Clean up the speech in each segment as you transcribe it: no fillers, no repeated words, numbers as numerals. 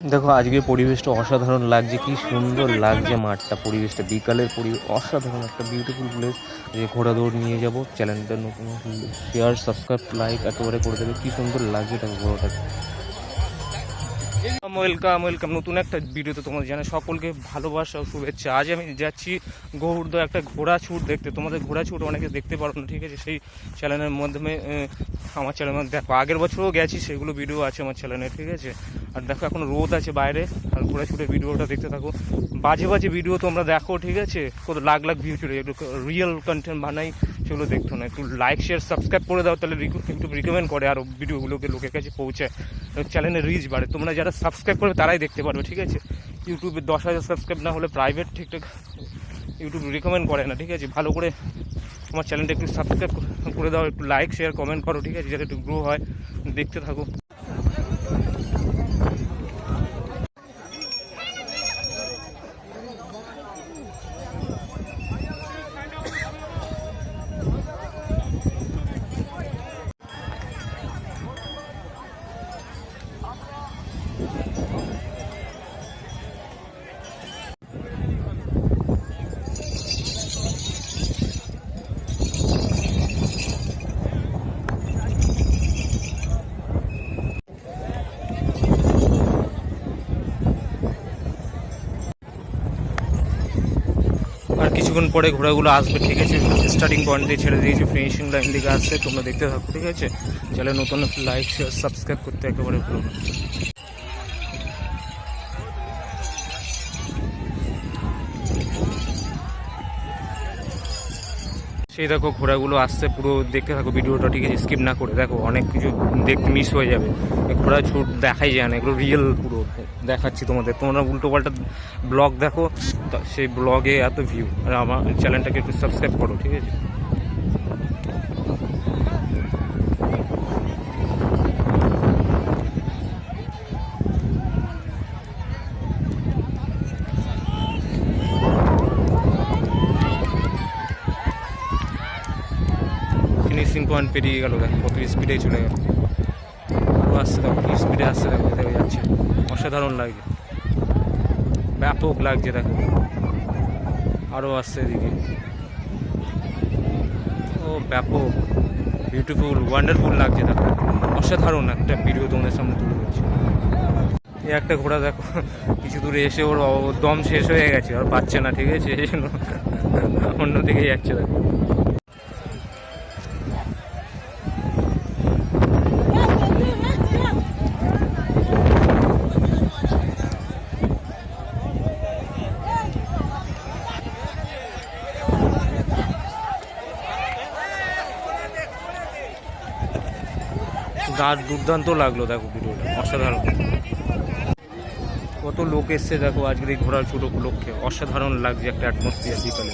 দেখো আজকের পরিবেশটা অসাধারণ লাগছে, কি সুন্দর লাগছে মাঠটা, পরিবেশটা বিকালের পরিবেশ অসাধারণ একটা বিউটিফুল প্লেস। যে ঘোড়া দৌড় নিয়ে যাব, চ্যানেলটা নতুন শেয়ার সাবস্ক্রাইব লাইক একেবারে করে দেবে, কি সুন্দর লাগছে এটা ঘোড়াটাকে। ওয়েলকাম ওয়েলকাম নতুন একটা ভিডিওতে তোমাদের জানাই সকলকে ভালোবাসা ও শুভেচ্ছা। আজ আমি যাচ্ছি গৌড় একটা ঘোড়া ছুট দেখতে। তোমাদের ঘোড়া ছুট অনেকে দেখতে পারো না, ঠিক আছে, সেই চ্যানেলের মাধ্যমে আমার চ্যানেলের মধ্যে দেখো। আগের বছরও গেছি, সেগুলো ভিডিও আছে আমার চ্যানেলে, ঠিক আছে। আর দেখো এখন রোদ আছে বাইরে, আর ঘোড়া ছুটের ভিডিওটা দেখতে থাকো। বাজে বাজে ভিডিও তোমরা দেখো, ঠিক আছে, কত লাখ লাখ ভিউ চলে, একটু রিয়েল কন্টেন্ট বানাই, সেগুলো দেখতো না। একটু লাইক শেয়ার সাবস্ক্রাইব করে দাও, তাহলে ইউটিউব রিকমেন্ড করে আরও ভিডিওগুলোকে লোকের কাছে পৌঁছায়, চ্যানেলের রিচ বাড়ে। তোমরা যারা সাবস্ক্রাইব করবে তারাই দেখতে পারবে, ঠিক আছে। ইউটিউবে 10,000 সাবস্ক্রাইব না হলে প্রাইভেট ঠিকঠাক ইউটিউব রিকমেন্ড করে না, ঠিক আছে। ভালো করে আমার চ্যানেলটা একটু সাবস্ক্রাইব করে দাও, একটু লাইক শেয়ার কমেন্ট করো, ঠিক আছে, যাতে একটু গ্রো হয়। দেখতে থাকো। আর কিছুক্ষণ পরে ঘোড়াগুলো আসবে, ঠিক আছে। স্টার্টিং পয়েন্ট দিয়ে ছেড়ে দিয়েছি, ফিনিশিং লাইন দিকে আসছে, তোমরা দেখতে থাকো, ঠিক আছে। চ্যানেল নতুন লাইক শেয়ার সাবস্ক্রাইব করতে একেবারে ভুলো না। সেই দেখো ঘোড়াগুলো আসছে, পুরো দেখতে থাকো ভিডিওটা, ঠিক আছে, স্কিপ না করে দেখো, অনেক কিছু দেখতে মিস হয়ে যাবে। ঘোড়া ছুট দেখাই যায় না, এগুলো রিয়েল পুরো দেখাচ্ছি তোমাদের। তোমরা উল্টো পাল্টা ব্লগ দেখো, সেই ব্লগে এত ভিউ। আর আমার চ্যানেলটাকে একটু সাবস্ক্রাইব করো, ঠিক আছে। ফিনিশিং পয়েন্ট পেরিয়ে গেল, দেখো কত স্পিডে চলে গেল। আরও আসছে দেখো, কি স্পিডে আসছে দেখো, দেখে যাচ্ছে, অসাধারণ লাগছে, ব্যাপক লাগছে দেখো। আরও আসছে এদিকে, ও ব্যাপক বিউটিফুল ওয়ান্ডারফুল লাগছে দেখো। অসাধারণ একটা ভিডিও তোমাদের সামনে তুলে ধরছি। এই একটা ঘোড়া দেখো কিছু দূরে এসে ওর দম শেষ হয়ে গেছে, আর পাচ্ছে না, ঠিক আছে, এই জন্য অন্যদিকে যাচ্ছে দেখো। দুর্দান্ত লাগলো দেখো ভিডিওটা, অসাধারণ। কত লোক এসছে দেখো আজকের এই ঘোড়ার ছোট উপলক্ষে, অসাধারণ লাগছে একটা অ্যাটমসফিয়ার বিকালে।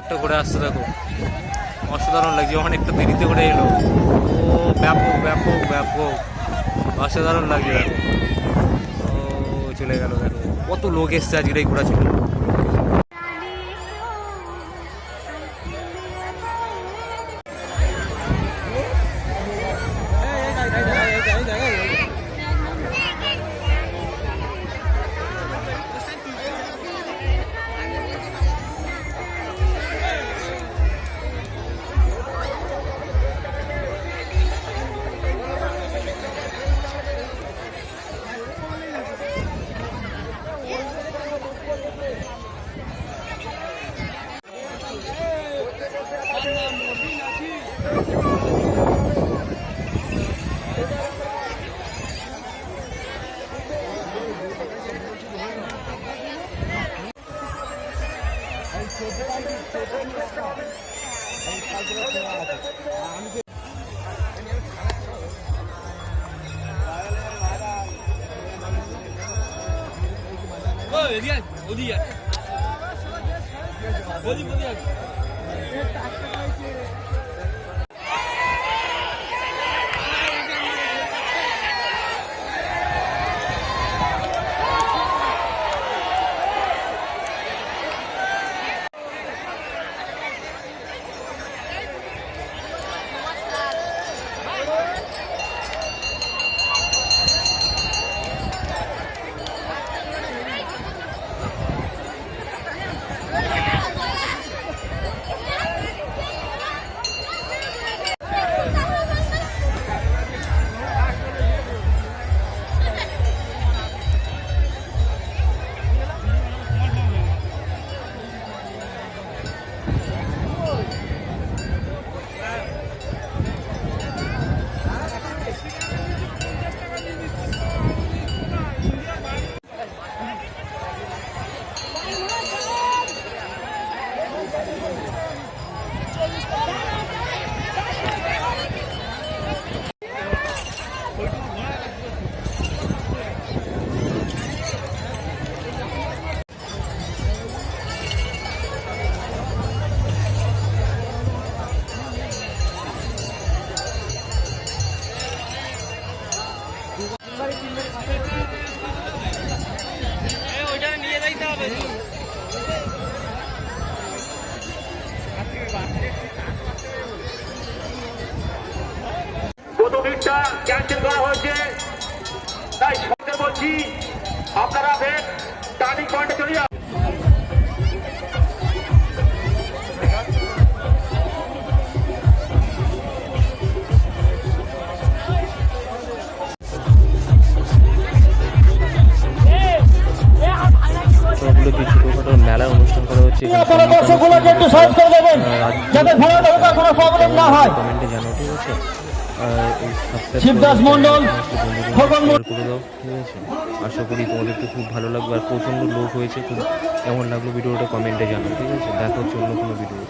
একটা ঘোড়া আসছে দেখো, অসাধারণ লাগছে, অনেকটা দেরিতে করে এলো। ও ব্যাপক ব্যাপক ব্যাপক, অসাধারণ লাগছে দেখো। ও চলে গেল দেখো, কত লোক এসছে আজকের এই ঘোড়া ছোট। মিছিল করা হয়েছে, তাই সবাইকে বলছি আপনারা বেশ টার্নিং পয়েন্টে চলে যান। সবগুলো কিছু ছোটোখাটো মেলার অনুষ্ঠান করা হচ্ছে কমেন্টে জানো, ঠিক আছে? শিবদাস মন্ডল করে দাও, ঠিক আছে? আশা করি তোমাদেরকে খুব ভালো লাগবে। আর প্রচণ্ড লোক হয়েছে, খুব কেমন লাগলো ভিডিওটা কমেন্টে জানো, ঠিক আছে? দেখা হচ্ছে অন্য কোনো ভিডিও।